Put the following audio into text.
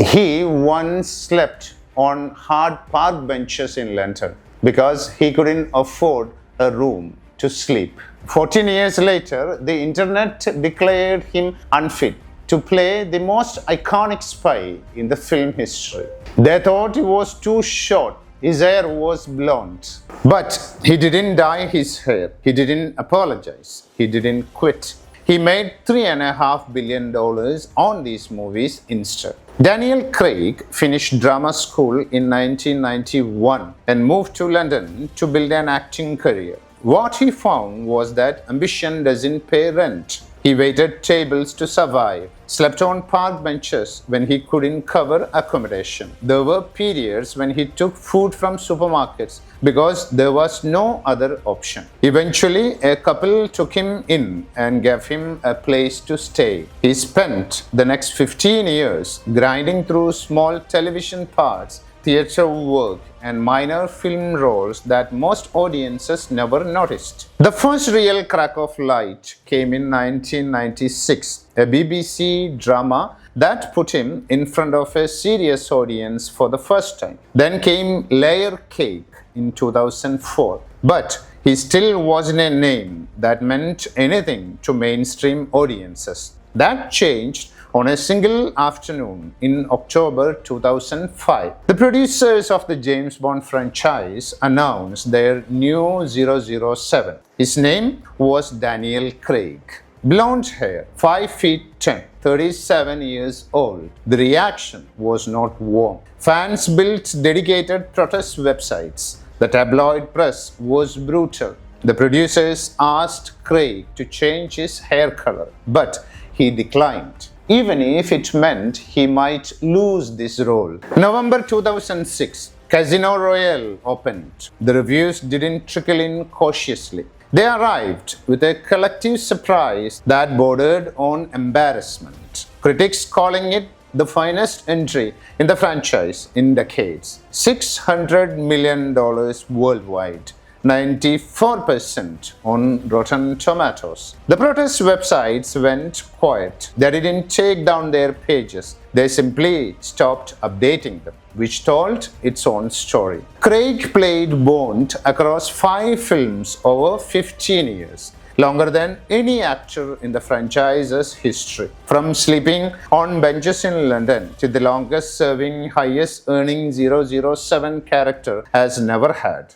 He once slept on hard park benches in London because he couldn't afford a room to sleep. 14 years later, the internet declared him unfit to play the most iconic spy in the film history. They thought he was too short. His hair was blonde. But he didn't dye his hair. He didn't apologize. He didn't quit. He made $3.5 billion on these movies instead. Daniel Craig finished drama school in 1991 and moved to London to build an acting career. What he found was that ambition doesn't pay rent. He waited tables to survive, slept on park benches when he couldn't cover accommodation. There were periods when he took food from supermarkets because there was no other option. Eventually, a couple took him in and gave him a place to stay. He spent the next 15 years grinding through small television parts, theatre work, and minor film roles that most audiences never noticed. The first real crack of light came in 1996, a BBC drama that put him in front of a serious audience for the first time. Then came Layer Cake in 2004, but he still wasn't a name that meant anything to mainstream audiences. That changed on a single afternoon in October 2005. The producers of the James Bond franchise announced their new 007. His name was Daniel Craig. Blonde hair, 5 feet 10, 37 years old. The reaction was not warm. Fans built dedicated protest websites. The tabloid press was brutal. The producers asked Craig to change his hair color, but he declined, even if it meant he might lose this role. November 2006, Casino Royale opened. The reviews didn't trickle in cautiously. They arrived with a collective surprise that bordered on embarrassment. Critics calling it the finest entry in the franchise in decades. $600 million worldwide. 94% on Rotten Tomatoes. The protest websites went quiet. They didn't take down their pages. They simply stopped updating them, which told its own story. Craig played Bond across 5 films over 15 years, longer than any actor in the franchise's history. From sleeping on benches in London to the longest serving, highest earning 007 character has never had.